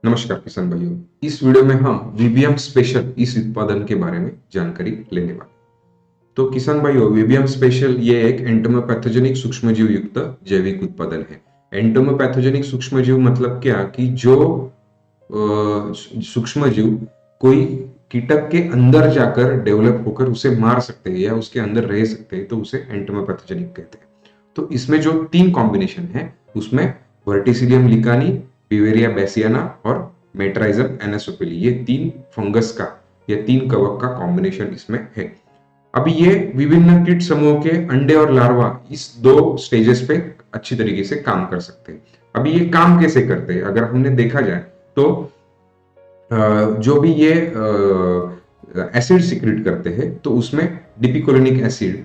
नमस्कार किसान भाइयों। इस वीडियो में हम वीबीएम स्पेशल इस उत्पादन के बारे में जानकारी लेने वाले। तो किसान भाइयों, वीबीएम स्पेशल ये एक एंटोमोपैथोजेनिक सूक्ष्मजीव युक्त जैविक उत्पादन है। एंटोमोपैथोजेनिक सूक्ष्मजीव मतलब क्या कि जो सूक्ष्मजीव कोई कीटक के अंदर जाकर डेवलप होकर उसे मार सकते हैं या उसके अंदर रह सकते हैं, तो उसे एंटोमोपैथोजेनिक कहते हैं। तो इसमें जो 3 कॉम्बिनेशन है उसमें वर्टिसिलियम लिकानी, बिवेरिया बेसियाना और मेट्राइजम एनासोफिली, ये 3 फंगस का या 3 कवक का कॉम्बिनेशन इसमें है। अभी ये विभिन्न कीट समूह के अंडे और लार्वा इस 2 स्टेजेस पे अच्छी तरीके से काम कर सकते हैं। अभी ये काम कैसे करते हैं अगर हमने देखा जाए तो जो भी ये एसिड सिक्रेट करते हैं तो उसमें डिपिकोलिनिक एसिड,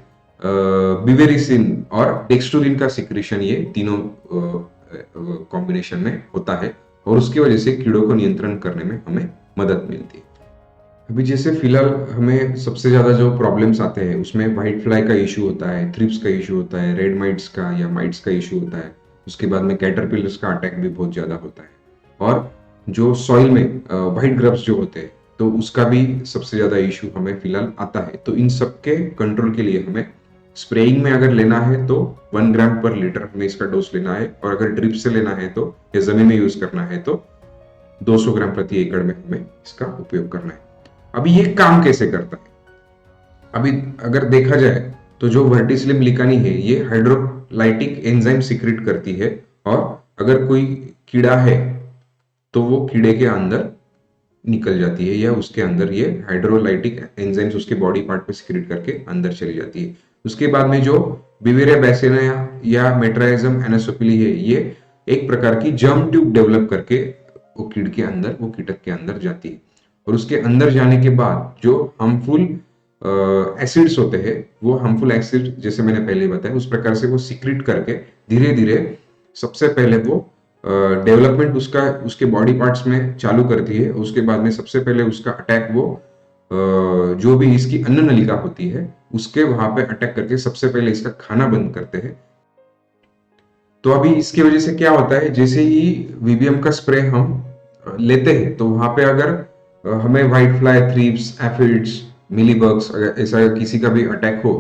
बिवेरिसिन और डेक्स्टोरिन का सिक्रेशन, ये तीनों कॉम्बिनेशन में होता है और उसकी वजह से कीड़ों को नियंत्रण करने में हमें मदद मिलती है। अभी जैसे फिलहाल हमें सबसे ज्यादा जो प्रॉब्लम्स आते हैं उसमें व्हाइट फ्लाई का इशू होता है, थ्रिप्स का इशू होता है, रेड माइट्स का या माइट्स का इशू होता है। उसके बाद में कैटरपिलर्स का अटैक भी बहुत ज्यादा होता है और जो सॉइल में व्हाइट ग्रब्स जो होते हैं तो उसका भी सबसे ज्यादा इशू हमें फिलहाल आता है। तो इन सबके कंट्रोल के लिए हमें स्प्रेइंग में अगर लेना है तो 1 ग्राम पर लीटर हमें इसका डोज लेना है, और अगर ड्रिप से लेना है तो या जमीन में यूज करना है तो 200 ग्राम प्रति एकड़ में हमें इसका उपयोग करना है। अभी ये काम कैसे करता है? अभी अगर देखा जाए तो जो वर्टिसिलियम लिकानी है ये हाइड्रोलाइटिक एंजाइम सिक्रेट करती है, और अगर कोई कीड़ा है तो वो कीड़े के अंदर निकल जाती है या उसके अंदर ये हाइड्रोलाइटिक एंजाइम्स उसके बॉडी पार्ट पे सिक्रेट करके अंदर चली जाती है। उसके बाद में जो बिवेरिया बेसियाना या मेट्राइजम एनासोफिली है, ये एक प्रकार की जर्म ट्यूब डेवलप करके वो कीड़ के अंदर, वो कीटक के अंदर जाती है, और उसके अंदर जाने के बाद जो हार्मफुल एसिड्स होते हैं, वो हार्मफुल एसिड जैसे मैंने पहले बताया उस प्रकार से वो सिक्रेट करके धीरे धीरे सबसे पहले वो डेवलपमेंट उसका उसके बॉडी पार्ट्स में चालू करती है। उसके बाद में सबसे पहले उसका अटैक वो जो भी इसकी अन्न नलिका होती है उसके वहां पे अटैक करके सबसे पहले इसका खाना बंद करते हैं। तो अभी इसकी वजह से क्या होता है, जैसे ही वीबीएम का स्प्रे हम लेते हैं तो वहां पे अगर हमें white fly, thrips, aphids, mealybugs अगर ऐसा किसी का भी अटैक हो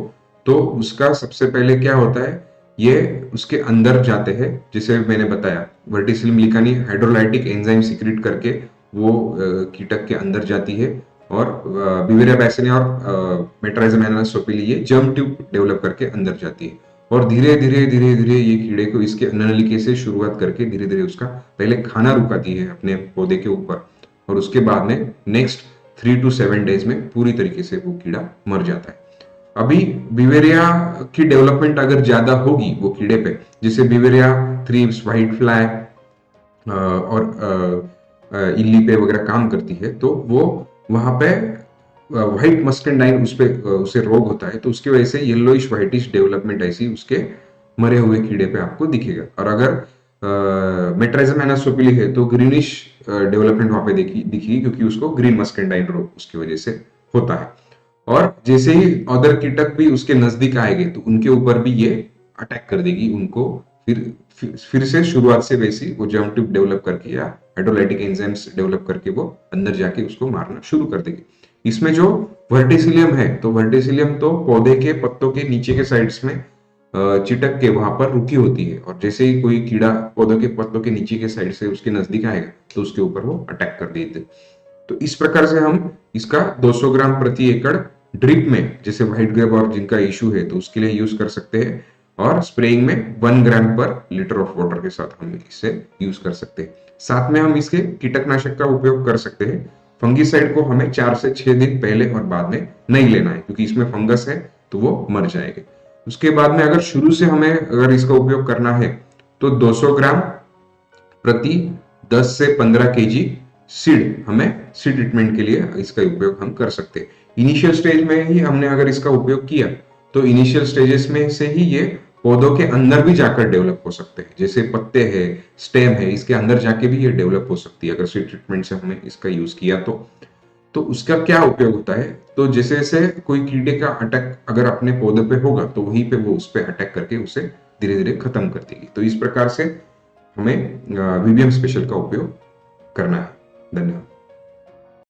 तो उसका सबसे पहले क्या होता है, ये उसके अंदर जाते हैं। जैसे मैंने बताया वर्टिसिलियम लिकानी हाइड्रोलाइटिक एंजाइम सिक्रेट करके वो कीटक के अंदर जाती है, और बिवेरिया बैसियाना और मेट्राइजम एनासोफिली ये जर्म ट्यूब डेवलप करके अंदर जाती है, और धीरे धीरे धीरे धीरे ये कीड़े को इसके नलिके से शुरुआत करके धीरे धीरे उसका पहले खाना रुकाती है अपने पौधे के ऊपर, और उसके बाद में नेक्स्ट 3 to 7 डेज में पूरी तरीके से वो कीड़ा मर जाता है। अभी बिवेरिया की डेवलपमेंट अगर ज्यादा होगी वो कीड़े पे, जैसे बिवेरिया, थ्रिप्स, व्हाइट फ्लाई और इल्ली पे वगैरह काम करती है, तो वो वहां पे व्हाइट मस्केंडाइन उस पे उसे रोग होता है, तो उसकी वजह से येलोइश व्हाइटिश डेवलपमेंट ऐसी उसके मरे हुए कीड़े पे आपको दिखेगा। और अगर मेट्राइजम एनासोफिली है तो ग्रीनिश डेवलपमेंट वहां पे दिखेगी, क्योंकि उसको ग्रीन मस्केंडाइन रोग उसकी वजह से होता है। और जैसे ही अदर कीटक भी उसके नजदीक आएंगे तो उनके ऊपर भी ये अटैक कर देगी उनको, फिर से शुरुआत से वैसी वो जर्म ट्यूब डेवलप करके या हाइड्रोलाइटिक एंजाइम्स डेवलप करके वो अंदर जाके उसको मारना शुरू कर देगी। इसमें जो वर्टिसिलियम है तो वर्टिसिलियम तो पौधे के पत्तों के नीचे के साइड्स में चिटक के वहां पर रुकी होती है, और जैसे ही कोई कीड़ा पौधों के पत्तों के नीचे के साइड से उसके नजदीक आएगा तो उसके ऊपर वो अटैक कर देते। तो इस प्रकार से हम इसका 200 ग्राम प्रति एकड़ ड्रिप में, जैसे व्हाइट ग्रेप और जिनका इशू है तो उसके लिए यूज कर सकते हैं, और स्प्रेइंग में 1 ग्राम पर लीटर ऑफ वाटर के साथ हम इसे यूज कर सकते हैं। साथ में हम इसके कीटकनाशक का उपयोग कर सकते हैं। फंगीसाइड को हमें 4 से 6 दिन पहले और बाद में नहीं लेना है, क्योंकि इसमें फंगस है तो वो मर जाएंगे। उसके बाद में अगर शुरू से हमें अगर इसका उपयोग करना है तो 200 ग्राम प्रति 10 से 15 केजी सीड, हमें सीड ट्रीटमेंट के लिए इसका उपयोग हम कर सकते हैं। इनिशियल स्टेज में ही हमने अगर इसका उपयोग किया तो इनिशियल स्टेजेस में से ही ये पौधों के अंदर भी जाकर डेवलप हो सकते हैं, जैसे पत्ते है, स्टेम है, इसके अंदर जाके भी ये डेवलप हो सकती है अगर सीड ट्रीटमेंट से हमने इसका यूज किया तो उसका क्या उपयोग होता है, तो जैसे जैसे कोई कीड़े का अटैक अगर अपने पौधे पे होगा तो वहीं पे वो उस पे अटैक करके उसे धीरे धीरे खत्म कर देगी। तो इस प्रकार से हमें वीबीएम स्पेशल का उपयोग करना है। धन्यवाद।